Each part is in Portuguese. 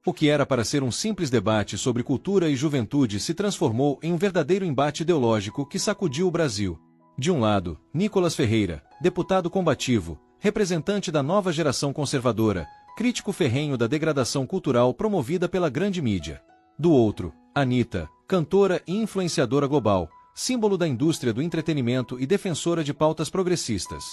O que era para ser um simples debate sobre cultura e juventude se transformou em um verdadeiro embate ideológico que sacudiu o Brasil. De um lado, Nicolas Ferreira, deputado combativo, representante da nova geração conservadora, crítico ferrenho da degradação cultural promovida pela grande mídia. Do outro, Anitta, cantora e influenciadora global, símbolo da indústria do entretenimento e defensora de pautas progressistas.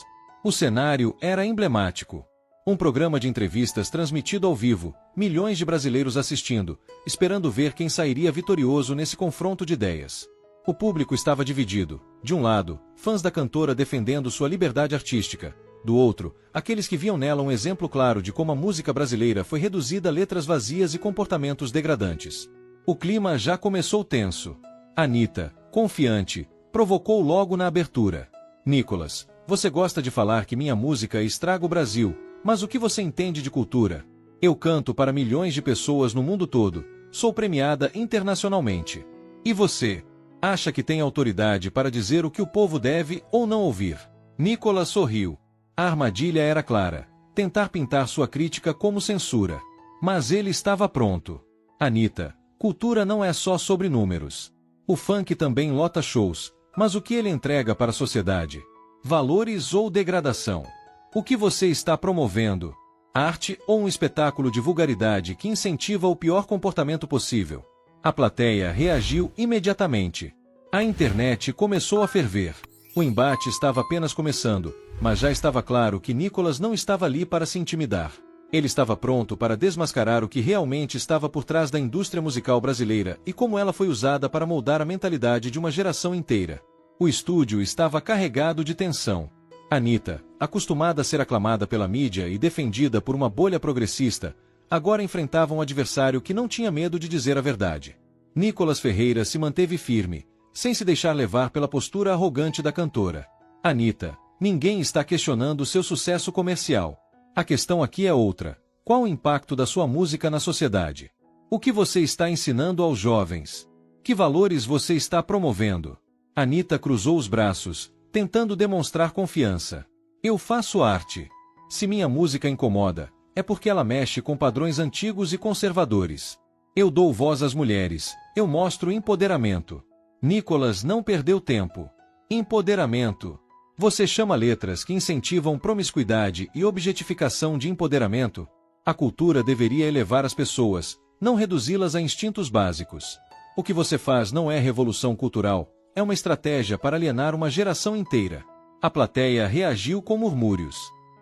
O cenário era emblemático. Um programa de entrevistas transmitido ao vivo, milhões de brasileiros assistindo, esperando ver quem sairia vitorioso nesse confronto de ideias. O público estava dividido. De um lado, fãs da cantora defendendo sua liberdade artística. Do outro, aqueles que viam nela um exemplo claro de como a música brasileira foi reduzida a letras vazias e comportamentos degradantes. O clima já começou tenso. Anitta, confiante, provocou logo na abertura. Nicolas, você gosta de falar que minha música estraga o Brasil, mas o que você entende de cultura? Eu canto para milhões de pessoas no mundo todo, sou premiada internacionalmente. E você? Acha que tem autoridade para dizer o que o povo deve ou não ouvir? Nicolas sorriu. A armadilha era clara, tentar pintar sua crítica como censura. Mas ele estava pronto. Anitta, cultura não é só sobre números. O funk também lota shows, mas o que ele entrega para a sociedade? Valores ou degradação? O que você está promovendo? Arte ou um espetáculo de vulgaridade que incentiva o pior comportamento possível? A plateia reagiu imediatamente. A internet começou a ferver. O embate estava apenas começando, mas já estava claro que Nicolas não estava ali para se intimidar. Ele estava pronto para desmascarar o que realmente estava por trás da indústria musical brasileira e como ela foi usada para moldar a mentalidade de uma geração inteira. O estúdio estava carregado de tensão. Anitta, acostumada a ser aclamada pela mídia e defendida por uma bolha progressista, agora enfrentava um adversário que não tinha medo de dizer a verdade. Nicolas Ferreira se manteve firme, sem se deixar levar pela postura arrogante da cantora. Anitta, ninguém está questionando seu sucesso comercial. A questão aqui é outra. Qual o impacto da sua música na sociedade? O que você está ensinando aos jovens? Que valores você está promovendo? Anitta cruzou os braços, tentando demonstrar confiança. Eu faço arte. Se minha música incomoda, é porque ela mexe com padrões antigos e conservadores. Eu dou voz às mulheres, eu mostro empoderamento. Nicolas não perdeu tempo. Empoderamento. Você chama letras que incentivam promiscuidade e objetificação de empoderamento? A cultura deveria elevar as pessoas, não reduzi-las a instintos básicos. O que você faz não é revolução cultural, é uma estratégia para alienar uma geração inteira. A plateia reagiu com murmúrios.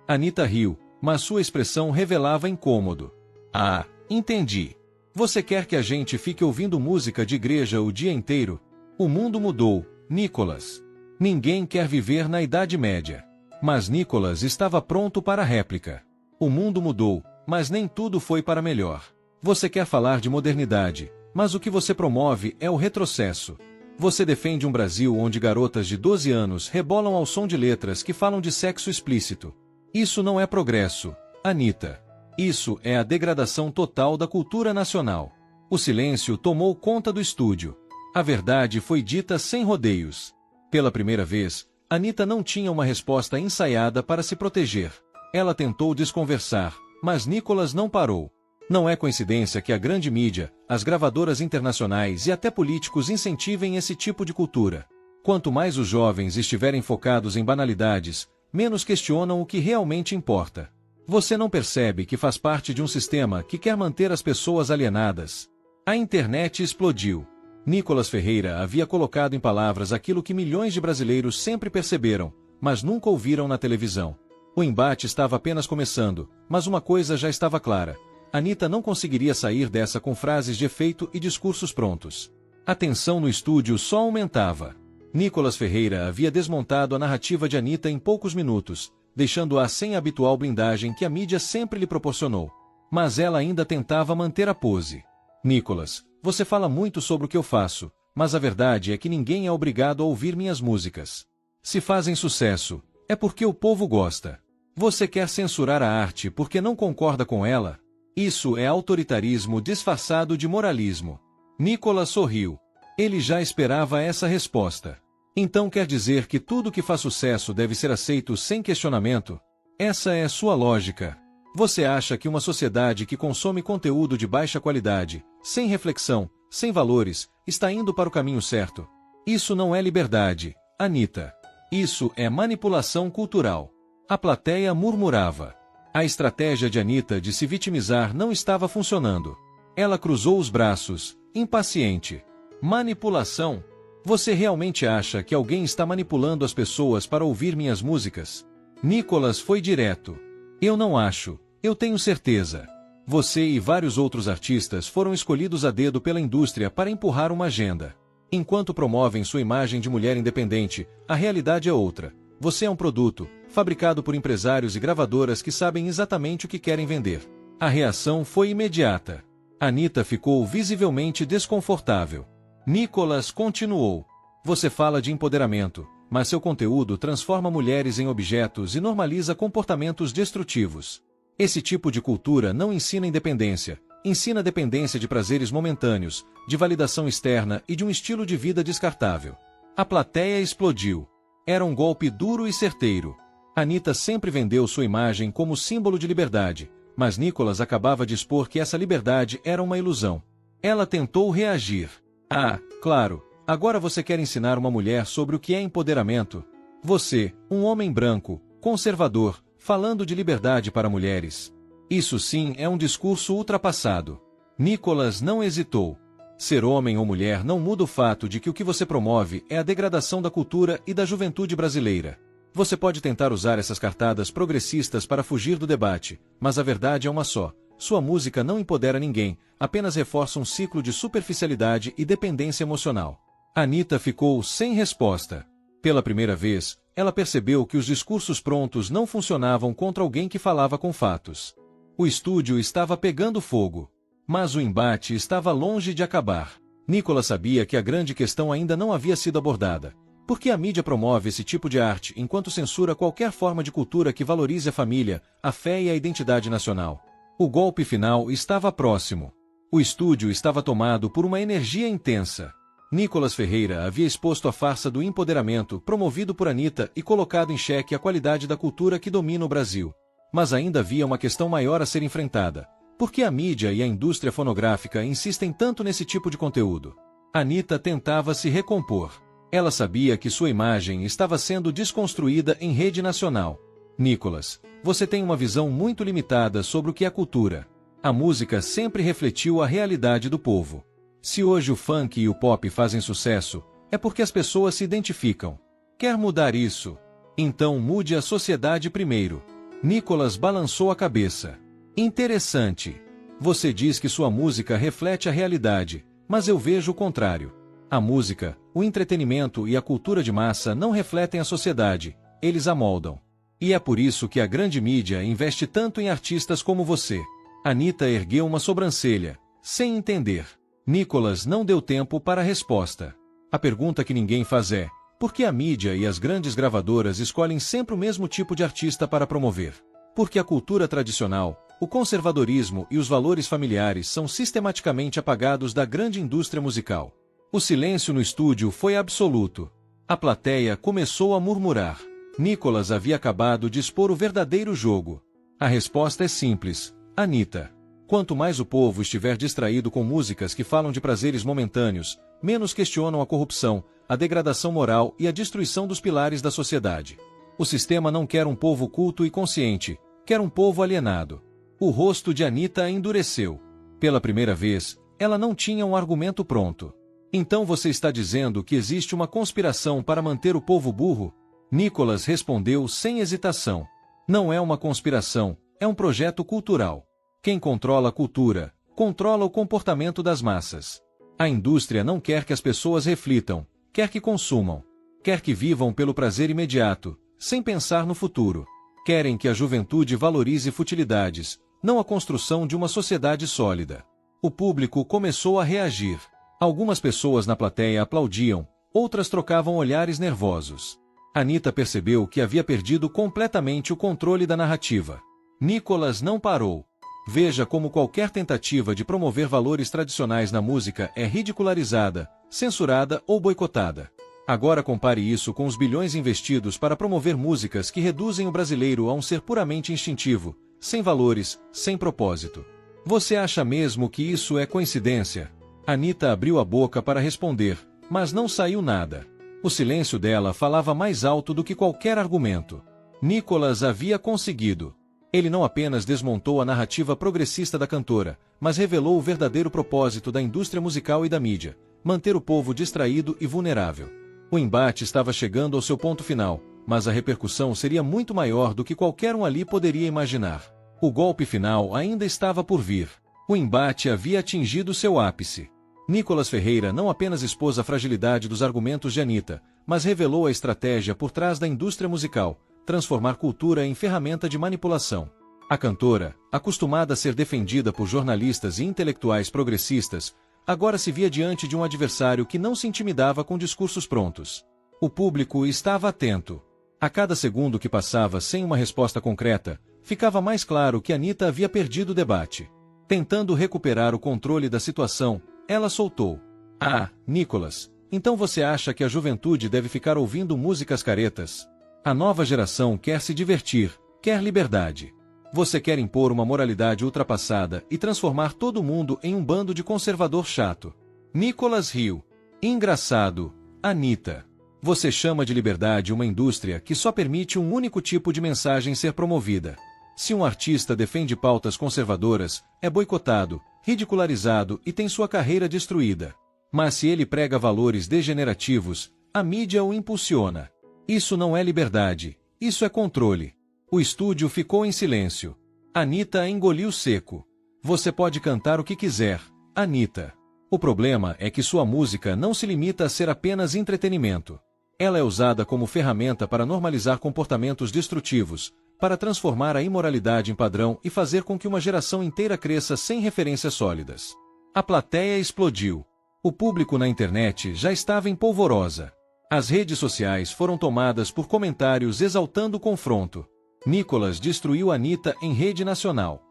Anitta riu, mas sua expressão revelava incômodo. Ah, entendi. Você quer que a gente fique ouvindo música de igreja o dia inteiro? O mundo mudou, Nicolas. Ninguém quer viver na Idade Média. Mas Nicolas estava pronto para a réplica. O mundo mudou, mas nem tudo foi para melhor. Você quer falar de modernidade, mas o que você promove é o retrocesso. Você defende um Brasil onde garotas de 12 anos rebolam ao som de letras que falam de sexo explícito. Isso não é progresso, Anitta. Isso é a degradação total da cultura nacional. O silêncio tomou conta do estúdio. A verdade foi dita sem rodeios. Pela primeira vez, Anitta não tinha uma resposta ensaiada para se proteger. Ela tentou desconversar, mas Nicolas não parou. Não é coincidência que a grande mídia, as gravadoras internacionais e até políticos incentivem esse tipo de cultura. Quanto mais os jovens estiverem focados em banalidades, menos questionam o que realmente importa. Você não percebe que faz parte de um sistema que quer manter as pessoas alienadas. A internet explodiu. Nicolas Ferreira havia colocado em palavras aquilo que milhões de brasileiros sempre perceberam, mas nunca ouviram na televisão. O embate estava apenas começando, mas uma coisa já estava clara. Anitta não conseguiria sair dessa com frases de efeito e discursos prontos. A tensão no estúdio só aumentava. Nicolas Ferreira havia desmontado a narrativa de Anitta em poucos minutos, deixando-a sem a habitual blindagem que a mídia sempre lhe proporcionou. Mas ela ainda tentava manter a pose. Nicolas, você fala muito sobre o que eu faço, mas a verdade é que ninguém é obrigado a ouvir minhas músicas. Se fazem sucesso, é porque o povo gosta. Você quer censurar a arte porque não concorda com ela? Isso é autoritarismo disfarçado de moralismo. Nicolas sorriu. Ele já esperava essa resposta. Então quer dizer que tudo que faz sucesso deve ser aceito sem questionamento? Essa é sua lógica. Você acha que uma sociedade que consome conteúdo de baixa qualidade, sem reflexão, sem valores, está indo para o caminho certo? Isso não é liberdade, Anitta. Isso é manipulação cultural. A plateia murmurava. A estratégia de Anitta de se vitimizar não estava funcionando. Ela cruzou os braços, impaciente. Manipulação? Você realmente acha que alguém está manipulando as pessoas para ouvir minhas músicas? Nicolas foi direto. Eu não acho, eu tenho certeza. Você e vários outros artistas foram escolhidos a dedo pela indústria para empurrar uma agenda. Enquanto promovem sua imagem de mulher independente, a realidade é outra. Você é um produto, fabricado por empresários e gravadoras que sabem exatamente o que querem vender. A reação foi imediata. Anitta ficou visivelmente desconfortável. Nicolas continuou. Você fala de empoderamento, mas seu conteúdo transforma mulheres em objetos e normaliza comportamentos destrutivos. Esse tipo de cultura não ensina independência, ensina dependência de prazeres momentâneos, de validação externa e de um estilo de vida descartável. A plateia explodiu. Era um golpe duro e certeiro. Anitta sempre vendeu sua imagem como símbolo de liberdade, mas Nicolas acabava de expor que essa liberdade era uma ilusão. Ela tentou reagir. Ah, claro, agora você quer ensinar uma mulher sobre o que é empoderamento? Você, um homem branco, conservador, falando de liberdade para mulheres. Isso sim é um discurso ultrapassado. Nicolas não hesitou. Ser homem ou mulher não muda o fato de que o que você promove é a degradação da cultura e da juventude brasileira. Você pode tentar usar essas cartadas progressistas para fugir do debate, mas a verdade é uma só. Sua música não empodera ninguém, apenas reforça um ciclo de superficialidade e dependência emocional. Anitta ficou sem resposta. Pela primeira vez, ela percebeu que os discursos prontos não funcionavam contra alguém que falava com fatos. O estúdio estava pegando fogo. Mas o embate estava longe de acabar. Nicolas sabia que a grande questão ainda não havia sido abordada. Por que a mídia promove esse tipo de arte enquanto censura qualquer forma de cultura que valorize a família, a fé e a identidade nacional? O golpe final estava próximo. O estúdio estava tomado por uma energia intensa. Nicolas Ferreira havia exposto a farsa do empoderamento promovido por Anitta e colocado em xeque a qualidade da cultura que domina o Brasil. Mas ainda havia uma questão maior a ser enfrentada. Por que a mídia e a indústria fonográfica insistem tanto nesse tipo de conteúdo? Anitta tentava se recompor. Ela sabia que sua imagem estava sendo desconstruída em rede nacional. Nicolas, você tem uma visão muito limitada sobre o que é cultura. A música sempre refletiu a realidade do povo. Se hoje o funk e o pop fazem sucesso, é porque as pessoas se identificam. Quer mudar isso? Então mude a sociedade primeiro. Nicolas balançou a cabeça. Interessante. Você diz que sua música reflete a realidade, mas eu vejo o contrário. A música, o entretenimento e a cultura de massa não refletem a sociedade, eles a moldam. E é por isso que a grande mídia investe tanto em artistas como você. Anitta ergueu uma sobrancelha, sem entender. Nicolas não deu tempo para a resposta. A pergunta que ninguém faz é: por que a mídia e as grandes gravadoras escolhem sempre o mesmo tipo de artista para promover? Porque a cultura tradicional, o conservadorismo e os valores familiares são sistematicamente apagados da grande indústria musical. O silêncio no estúdio foi absoluto. A plateia começou a murmurar. Nicolas havia acabado de expor o verdadeiro jogo. A resposta é simples: Anitta. Quanto mais o povo estiver distraído com músicas que falam de prazeres momentâneos, menos questionam a corrupção, a degradação moral e a destruição dos pilares da sociedade. O sistema não quer um povo culto e consciente, quer um povo alienado. O rosto de Anitta endureceu. Pela primeira vez, ela não tinha um argumento pronto. Então você está dizendo que existe uma conspiração para manter o povo burro? Nicolas respondeu sem hesitação. Não é uma conspiração, é um projeto cultural. Quem controla a cultura, controla o comportamento das massas. A indústria não quer que as pessoas reflitam, quer que consumam. Quer que vivam pelo prazer imediato, sem pensar no futuro. Querem que a juventude valorize futilidades, não a construção de uma sociedade sólida. O público começou a reagir. Algumas pessoas na plateia aplaudiam, outras trocavam olhares nervosos. Anitta percebeu que havia perdido completamente o controle da narrativa. Nicolas não parou. Veja como qualquer tentativa de promover valores tradicionais na música é ridicularizada, censurada ou boicotada. Agora compare isso com os bilhões investidos para promover músicas que reduzem o brasileiro a um ser puramente instintivo, sem valores, sem propósito. Você acha mesmo que isso é coincidência? Anitta abriu a boca para responder, mas não saiu nada. O silêncio dela falava mais alto do que qualquer argumento. Nicolas havia conseguido. Ele não apenas desmontou a narrativa progressista da cantora, mas revelou o verdadeiro propósito da indústria musical e da mídia: manter o povo distraído e vulnerável. O embate estava chegando ao seu ponto final, mas a repercussão seria muito maior do que qualquer um ali poderia imaginar. O golpe final ainda estava por vir. O embate havia atingido seu ápice. Nicolas Ferreira não apenas expôs a fragilidade dos argumentos de Anitta, mas revelou a estratégia por trás da indústria musical: transformar cultura em ferramenta de manipulação. A cantora, acostumada a ser defendida por jornalistas e intelectuais progressistas, agora se via diante de um adversário que não se intimidava com discursos prontos. O público estava atento. A cada segundo que passava sem uma resposta concreta, ficava mais claro que Anitta havia perdido o debate. Tentando recuperar o controle da situação, ela soltou: "Ah, Nicolas, então você acha que a juventude deve ficar ouvindo músicas caretas? A nova geração quer se divertir, quer liberdade. Você quer impor uma moralidade ultrapassada e transformar todo mundo em um bando de conservador chato." Nicolas riu. "Engraçado, Anitta. Você chama de liberdade uma indústria que só permite um único tipo de mensagem ser promovida. Se um artista defende pautas conservadoras, é boicotado, ridicularizado e tem sua carreira destruída. Mas se ele prega valores degenerativos, a mídia o impulsiona. Isso não é liberdade, isso é controle." O estúdio ficou em silêncio. Anitta engoliu seco. "Você pode cantar o que quiser, Anitta. O problema é que sua música não se limita a ser apenas entretenimento. Ela é usada como ferramenta para normalizar comportamentos destrutivos, para transformar a imoralidade em padrão e fazer com que uma geração inteira cresça sem referências sólidas." A plateia explodiu. O público na internet já estava em polvorosa. As redes sociais foram tomadas por comentários exaltando o confronto. Nicolas destruiu Anitta em rede nacional.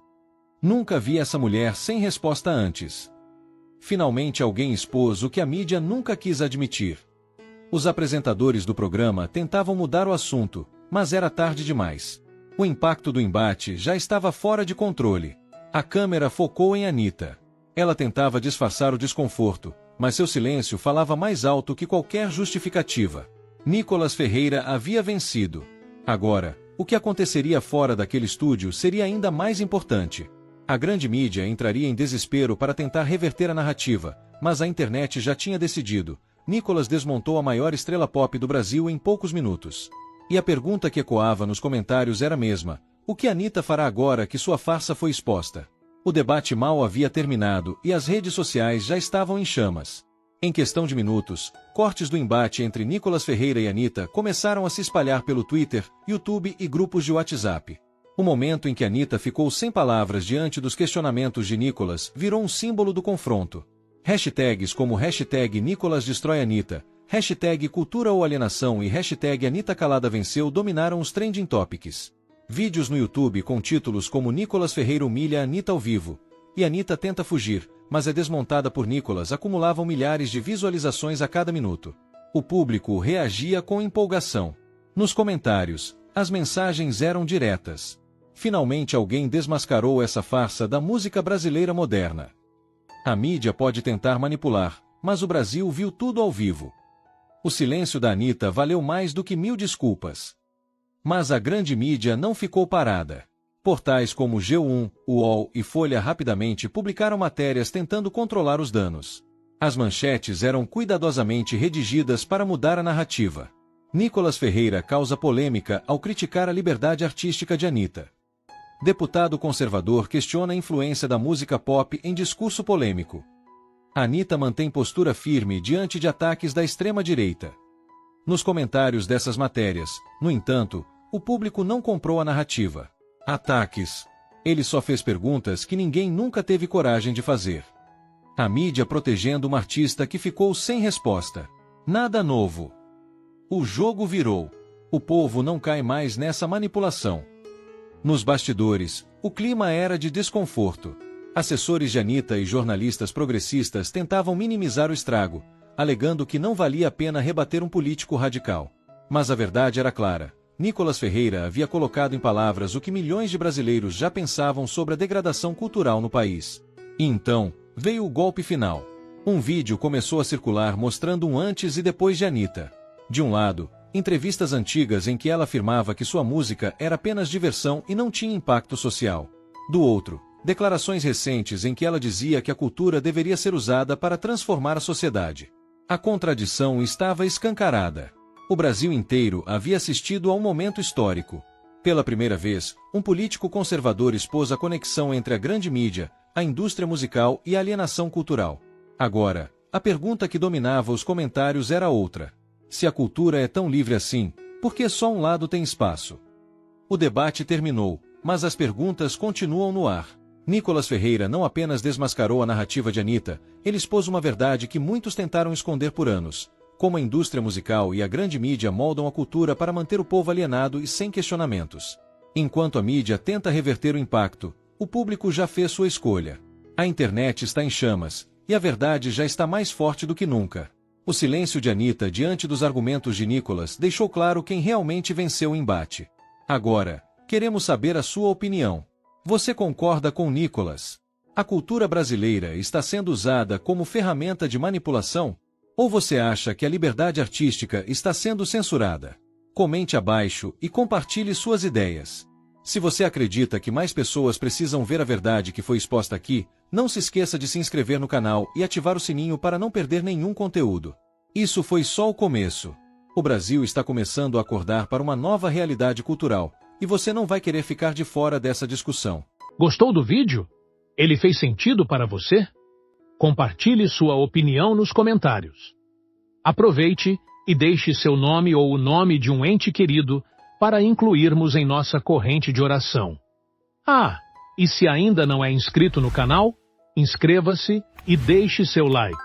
Nunca vi essa mulher sem resposta antes. Finalmente alguém expôs o que a mídia nunca quis admitir. Os apresentadores do programa tentavam mudar o assunto, mas era tarde demais. O impacto do embate já estava fora de controle. A câmera focou em Anitta. Ela tentava disfarçar o desconforto, mas seu silêncio falava mais alto que qualquer justificativa. Nicolas Ferreira havia vencido. Agora, o que aconteceria fora daquele estúdio seria ainda mais importante. A grande mídia entraria em desespero para tentar reverter a narrativa, mas a internet já tinha decidido. Nicolas desmontou a maior estrela pop do Brasil em poucos minutos. E a pergunta que ecoava nos comentários era a mesma: o que Anitta fará agora que sua farsa foi exposta? O debate mal havia terminado e as redes sociais já estavam em chamas. Em questão de minutos, cortes do embate entre Nicolas Ferreira e Anitta começaram a se espalhar pelo Twitter, YouTube e grupos de WhatsApp. O momento em que Anitta ficou sem palavras diante dos questionamentos de Nicolas virou um símbolo do confronto. Hashtags como hashtag Nicolas destrói Anitta, hashtag cultura ou alienação e hashtag Anitta calada venceu dominaram os trending topics. Vídeos no YouTube com títulos como Nicolas Ferreira humilha Anitta ao vivo e Anitta tenta fugir, mas é desmontada por Nicolas acumulavam milhares de visualizações a cada minuto. O público reagia com empolgação. Nos comentários, as mensagens eram diretas. Finalmente alguém desmascarou essa farsa da música brasileira moderna. A mídia pode tentar manipular, mas o Brasil viu tudo ao vivo. O silêncio da Anitta valeu mais do que 1000 desculpas. Mas a grande mídia não ficou parada. Portais como G1, UOL e Folha rapidamente publicaram matérias tentando controlar os danos. As manchetes eram cuidadosamente redigidas para mudar a narrativa. Nicolas Ferreira causa polêmica ao criticar a liberdade artística de Anitta. Deputado conservador questiona a influência da música pop em discurso polêmico. Anitta mantém postura firme diante de ataques da extrema-direita. Nos comentários dessas matérias, no entanto, o público não comprou a narrativa. Ataques. Ele só fez perguntas que ninguém nunca teve coragem de fazer. A mídia protegendo uma artista que ficou sem resposta. Nada novo. O jogo virou. O povo não cai mais nessa manipulação. Nos bastidores, o clima era de desconforto. Assessores de Anitta e jornalistas progressistas tentavam minimizar o estrago, alegando que não valia a pena rebater um político radical. Mas a verdade era clara. Nicolas Ferreira havia colocado em palavras o que milhões de brasileiros já pensavam sobre a degradação cultural no país. E então, veio o golpe final. Um vídeo começou a circular mostrando um antes e depois de Anitta. De um lado, entrevistas antigas em que ela afirmava que sua música era apenas diversão e não tinha impacto social. Do outro, declarações recentes em que ela dizia que a cultura deveria ser usada para transformar a sociedade. A contradição estava escancarada. O Brasil inteiro havia assistido a um momento histórico. Pela primeira vez, um político conservador expôs a conexão entre a grande mídia, a indústria musical e a alienação cultural. Agora, a pergunta que dominava os comentários era outra. Se a cultura é tão livre assim, por que só um lado tem espaço? O debate terminou, mas as perguntas continuam no ar. Nicolas Ferreira não apenas desmascarou a narrativa de Anitta, ele expôs uma verdade que muitos tentaram esconder por anos. Como a indústria musical e a grande mídia moldam a cultura para manter o povo alienado e sem questionamentos. Enquanto a mídia tenta reverter o impacto, o público já fez sua escolha. A internet está em chamas, e a verdade já está mais forte do que nunca. O silêncio de Anitta diante dos argumentos de Nicolas deixou claro quem realmente venceu o embate. Agora, queremos saber a sua opinião. Você concorda com Nicolas? A cultura brasileira está sendo usada como ferramenta de manipulação? Ou você acha que a liberdade artística está sendo censurada? Comente abaixo e compartilhe suas ideias. Se você acredita que mais pessoas precisam ver a verdade que foi exposta aqui, não se esqueça de se inscrever no canal e ativar o sininho para não perder nenhum conteúdo. Isso foi só o começo. O Brasil está começando a acordar para uma nova realidade cultural, e você não vai querer ficar de fora dessa discussão. Gostou do vídeo? Ele fez sentido para você? Compartilhe sua opinião nos comentários. Aproveite e deixe seu nome ou o nome de um ente querido para incluirmos em nossa corrente de oração. Ah, e se ainda não é inscrito no canal, inscreva-se e deixe seu like.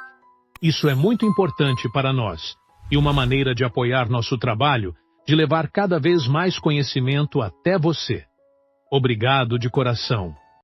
Isso é muito importante para nós e uma maneira de apoiar nosso trabalho de levar cada vez mais conhecimento até você. Obrigado de coração.